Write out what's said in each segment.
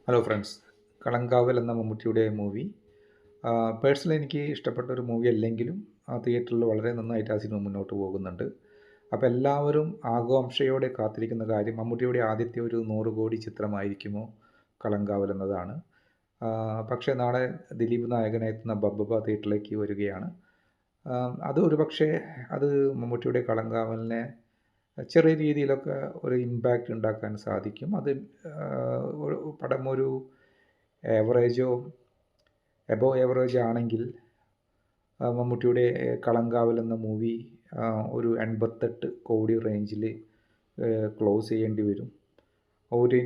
Hello friends. Kalamkaval എന്ന മമ്മൂട്ടിയുടെ movie personally എനിക്ക് ഇഷ്ടപ്പെട്ട ഒരു മൂവി അല്ലെങ്കിലും തിയേറ്ററിൽ വളരെ നന്നായിട്ട് ആ സിനിമ മുന്നോട്ട് പോകുന്നുണ്ട്. അപ്പോൾ എല്ലാവരും ആകാംക്ഷയോടെ കാത്തിരിക്കുന്ന കാര്യം മമ്മൂട്ടിയുടെ ആദ്യത്തെ ഒരു 100 കോടി ചിത്രമായിരിക്കുമോ കളങ്കാവൽ എന്നതാണ്. പക്ഷേ നാളെ ദിലീപ് നായകനെത്തുന്ന ബബ്ബബ തിയേറ്ററിലേക്ക് വരികയാണ്. അത് ഒരുപക്ഷേ അത് മമ്മൂട്ടിയുടെ കളങ്കാവലിനെ ചെറിയ രീതിയിലൊക്കെ ഒരു ഇമ്പാക്റ്റ് ഉണ്ടാക്കാൻ സാധിക്കും. അത് ഒരു പടം ഒരു ഏവറേജോ എബോവ് ഏവറേജ് ആണെങ്കിൽ മമ്മൂട്ടിയുടെ കളങ്കാവൽ എന്ന മൂവി ഒരു 88 കോടി റേഞ്ചിൽ ക്ലോസ് ചെയ്യേണ്ടി വരും. ഒരു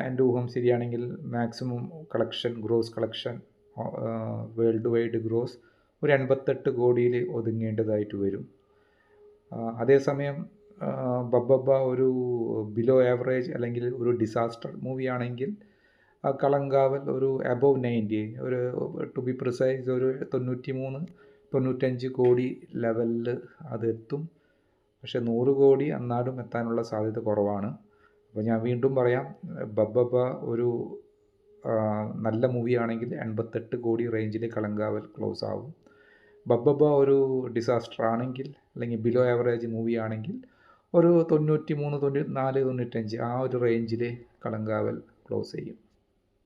എൻ്റെ ഊഹം ശരിയാണെങ്കിൽ maximum gross collection world wide gross ഒരു 88 കോടിയിൽ ഒതുങ്ങേണ്ടതായിട്ട് വരും. അതേസമയം ബബ്ബബ്ബ ഒരു ബിലോ ആവറേജ് അല്ലെങ്കിൽ ഒരു ഡിസാസ്റ്റർ മൂവിയാണെങ്കിൽ കളങ്കാവൽ ഒരു എബോവ് 90 ഒരു ടു ബി പ്രിസൈസ് ഒരു 93-95 കോടി ലെവലിൽ അതെത്തും. പക്ഷേ 100 കോടി എന്നാലും എത്താനുള്ള സാധ്യത കുറവാണ്. അപ്പോൾ ഞാൻ വീണ്ടും പറയാം, ബബ്ബബ്ബ ഒരു നല്ല മൂവിയാണെങ്കിൽ 88 കോടി റേഞ്ചിൽ കളങ്കാവൽ ക്ലോസ് ആവും. ബബ്ബബ്ബ ഒരു ഡിസാസ്റ്റർ ആണെങ്കിൽ അല്ലെങ്കിൽ ബിലോ ആവറേജ് മൂവിയാണെങ്കിൽ ഒരു 93, 94, 95 ആ ഒരു റേഞ്ചിൽ കളങ്കാവൽ ക്ലോസ് ചെയ്യും.